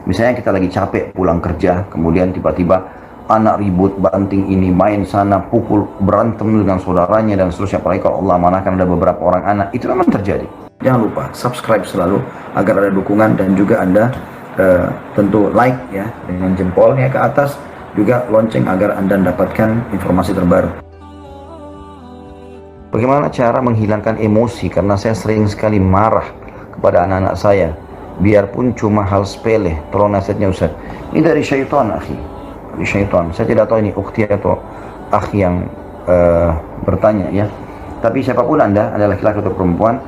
Misalnya kita lagi capek pulang kerja, kemudian tiba-tiba anak ribut, banting ini, main sana, pukul, berantem dengan saudaranya dan seterusnya. Apalagi kalau Allah manahkan ada beberapa orang anak, itu memang terjadi. Jangan lupa subscribe selalu agar ada dukungan, dan juga Anda tentu like ya dengan jempolnya ke atas, juga lonceng agar Anda mendapatkan informasi terbaru. Bagaimana cara menghilangkan emosi, karena saya sering sekali marah kepada anak-anak saya, biarpun cuma hal sepele. Tolong nasihatnya Ustaz. Ini dari syaitan, akhi. Dari syaitan. Saya tidak tahu ini ukhti atau akhi yang bertanya ya. Tapi siapapun Anda laki-laki atau perempuan,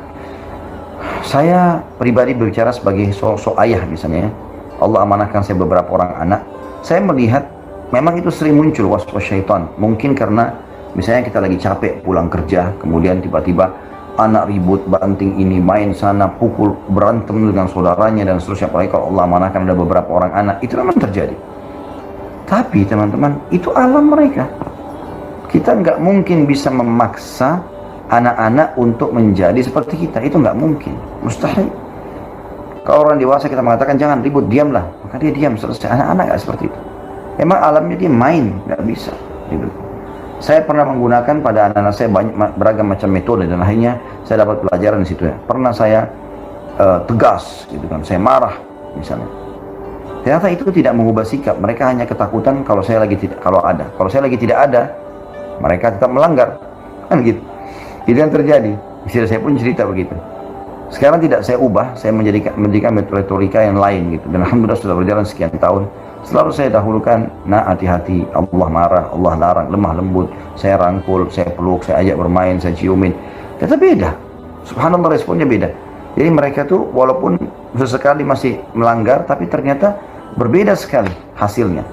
saya pribadi berbicara sebagai sosok ayah misalnya. Allah amanahkan saya beberapa orang anak. Saya melihat memang itu sering muncul was-was syaitan. Mungkin karena misalnya kita lagi capek pulang kerja, kemudian tiba-tiba anak ribut, banting ini, main sana, pukul, berantem dengan saudaranya dan seterusnya. Apalagi kalau Allah manahkan ada beberapa orang anak, itu memang terjadi. Tapi teman-teman, itu alam mereka. Kita nggak mungkin bisa memaksa anak-anak untuk menjadi seperti kita. Itu nggak mungkin, mustahil. Kalau orang dewasa kita mengatakan jangan ribut, diamlah, maka dia diam, selesai. Anak-anak nggak seperti itu. Emang alamnya dia main, nggak bisa. Gitu. Saya pernah menggunakan pada anak-anak saya beragam macam metode, dan akhirnya saya dapat pelajaran di situ ya. Pernah saya tegas, gitu kan, saya marah misalnya. Ternyata itu tidak mengubah sikap. Mereka hanya ketakutan kalau saya lagi tidak, kalau saya lagi tidak ada, mereka tetap melanggar, kan gitu. Itu yang terjadi. Istri saya pun cerita begitu. Sekarang tidak saya ubah, saya menjadikan retorika yang lain gitu. Dan alhamdulillah sudah berjalan sekian tahun. Selalu saya dahulukan, nah hati-hati, Allah marah, Allah larang, lemah lembut. Saya rangkul, saya peluk, saya ajak bermain, saya ciumin. Ternyata beda. Subhanallah, responnya beda. Jadi mereka tuh walaupun sesekali masih melanggar, tapi ternyata berbeda sekali hasilnya.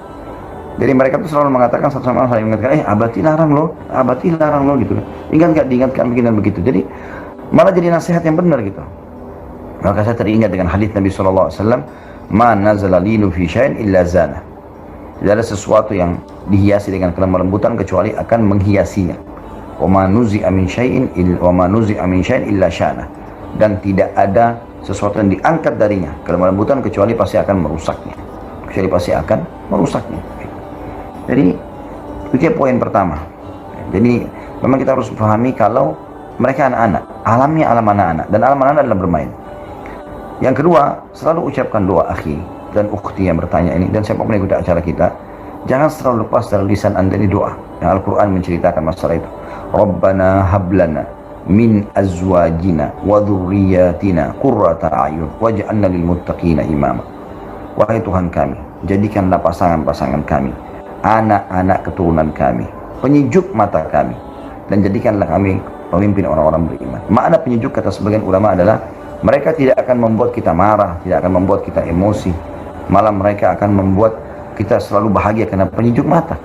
Jadi mereka tuh selalu mengatakan satu sama lain, saling mengatakan, abati larang lo gitu. Ingat nggak diingatkan begini dan begitu. Jadi malah jadi nasihat yang benar gitu. Maka saya teringat dengan hadis Nabi SAW, ma nazala linu fi syai'in illa zana. Tidak ada sesuatu yang dihiasi dengan kelemah lembutan kecuali akan menghiasinya. Wa ma nuzi'a min syai'in illa syana. Dan tidak ada sesuatu yang diangkat darinya kelemah lembutan kecuali pasti akan merusaknya. Jadi itu poin pertama. Jadi memang kita harus pahami kalau mereka anak-anak, alamnya alam anak-anak, dan alam anak-anak adalah bermain. Yang kedua, selalu ucapkan doa akhi dan ukhti yang bertanya ini, dan siapapun yang ikuti acara kita, jangan selalu lepas dari lisan Anda ini doa. Yang Al-Quran menceritakan masalah itu. Rabbana hablana min azwajina wa dhurriyyatina qurrata a'yun waj'alna lil muttaqina imama. Wahai Tuhan kami, jadikanlah pasangan-pasangan kami, anak-anak keturunan kami, penyejuk mata kami, dan jadikanlah kami pemimpin orang-orang beriman. Makna penyejuk kata sebagian ulama adalah mereka tidak akan membuat kita marah, tidak akan membuat kita emosi, malah mereka akan membuat kita selalu bahagia karena penyejuk mata.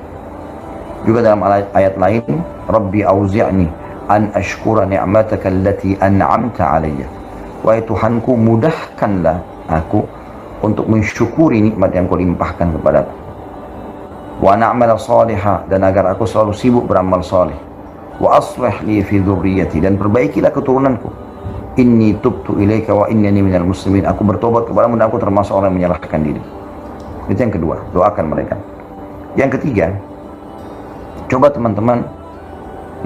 Juga dalam ayat lain, Rabbi auzi'ni an ashkura ni'mataka allati an'amta alayya. Wahai Tuhanku, mudahkanlah aku untuk mensyukuri nikmat yang Kau limpahkan kepadaku. Wa na'mala salihah, dan agar aku selalu sibuk beramal saleh. Wa aslih li fi dzurriyyati, dan perbaikilah keturunanku. Inni tubtu ilaika wa innani minal muslimin. Aku bertobat kepadamu dan aku termasuk orang yang menyalahkan diri. Itu yang kedua, doakan mereka. Yang ketiga, coba teman-teman,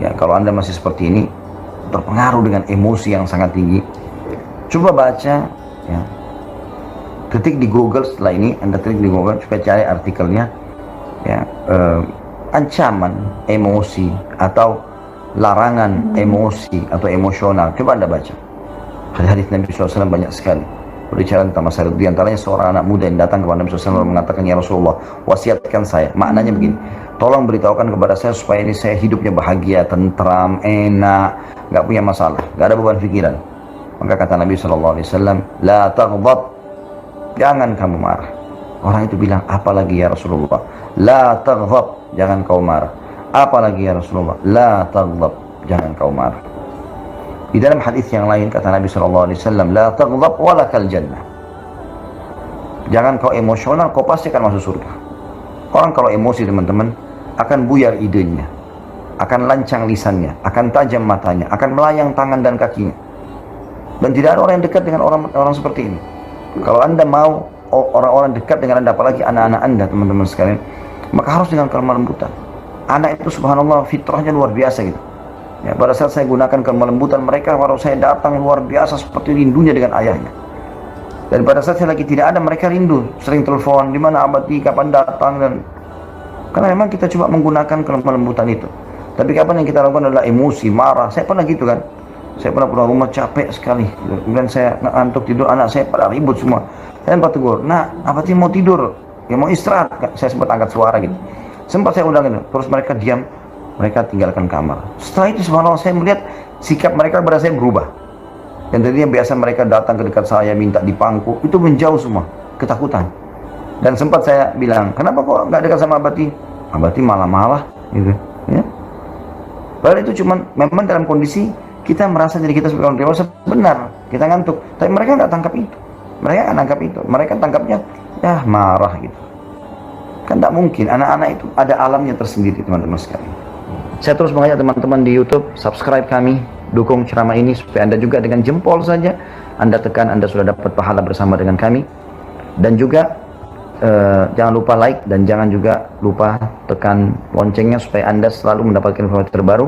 ya kalau Anda masih seperti ini, terpengaruh dengan emosi yang sangat tinggi, coba baca, ya, ketik di Google setelah ini, Anda klik di Google, supaya cari artikelnya, ya, ancaman emosi atau larangan emosi atau emosional. Coba Anda baca. Hadis Nabi SAW banyak sekali berbicara tentang masalah itu. Di antaranya seorang anak muda yang datang kepada Nabi SAW mengatakan, ya Rasulullah, wasiatkan saya. Maknanya begini, tolong beritahukan kepada saya supaya ini saya hidupnya bahagia, tentram, enak, nggak punya masalah, nggak ada beban pikiran. Maka kata Nabi SAW, la taghdab, jangan kamu marah. Orang itu bilang, apalagi ya Rasulullah? La taghdab, jangan kau marah. Apalagi ya Rasulullah? La taghdab, jangan kau marah. Di dalam hadis yang lain kata Nabi SAW, la taghdab walakal jannah. Jangan kau emosional, kau pasti akan masuk surga. Orang kalau emosi teman-teman akan buyar idenya, akan lancang lisannya, akan tajam matanya, akan melayang tangan dan kakinya. Dan tidak ada orang yang dekat dengan orang seperti ini. Kalau Anda mau orang-orang dekat dengan Anda, apalagi anak-anak Anda, teman-teman sekalian, maka harus dengan kelemah lembutan. Anak itu subhanallah fitrahnya luar biasa gitu. Ya, pada saat saya gunakan kelemah lembutan mereka, kalau saya datang luar biasa seperti rindunya dengan ayahnya. Dan pada saat saya lagi tidak ada, mereka rindu, sering telepon, di mana Abati, kapan datang, dan karena memang kita coba menggunakan kelemah lembutan itu. Tapi kapan yang kita lakukan adalah emosi, marah. Saya pernah gitu kan. Saya pernah pulang rumah capek sekali. Kemudian saya ngantuk tidur, anak saya pada ribut semua. Saya sempat tegur, "Nak, Abati mau tidur, ya mau istirahat." Saya sempat angkat suara gitu. Sempat saya undang itu, terus mereka diam, mereka tinggalkan kamar. Setelah itu subhanallah saya melihat sikap mereka kepada saya berubah. Dan tadinya biasa mereka datang ke dekat saya minta dipangku, itu menjauh semua, ketakutan. Dan sempat saya bilang, "Kenapa kok nggak dekat sama Abati?" "Abati malah-malah," gitu. Ya. Padahal itu cuman memang dalam kondisi kita merasa diri kita sebagai orang dewasa, benar kita ngantuk, tapi mereka nggak tangkap itu. Mereka nggak tangkap itu. Mereka tangkapnya ya marah gitu. Kan tidak mungkin, anak-anak itu ada alamnya tersendiri, teman-teman sekalian. Saya terus mengajak teman-teman di YouTube, subscribe kami, dukung ceramah ini supaya Anda juga dengan jempol saja Anda tekan, Anda sudah dapat pahala bersama dengan kami. Dan juga jangan lupa like dan jangan juga lupa tekan loncengnya supaya Anda selalu mendapatkan informasi terbaru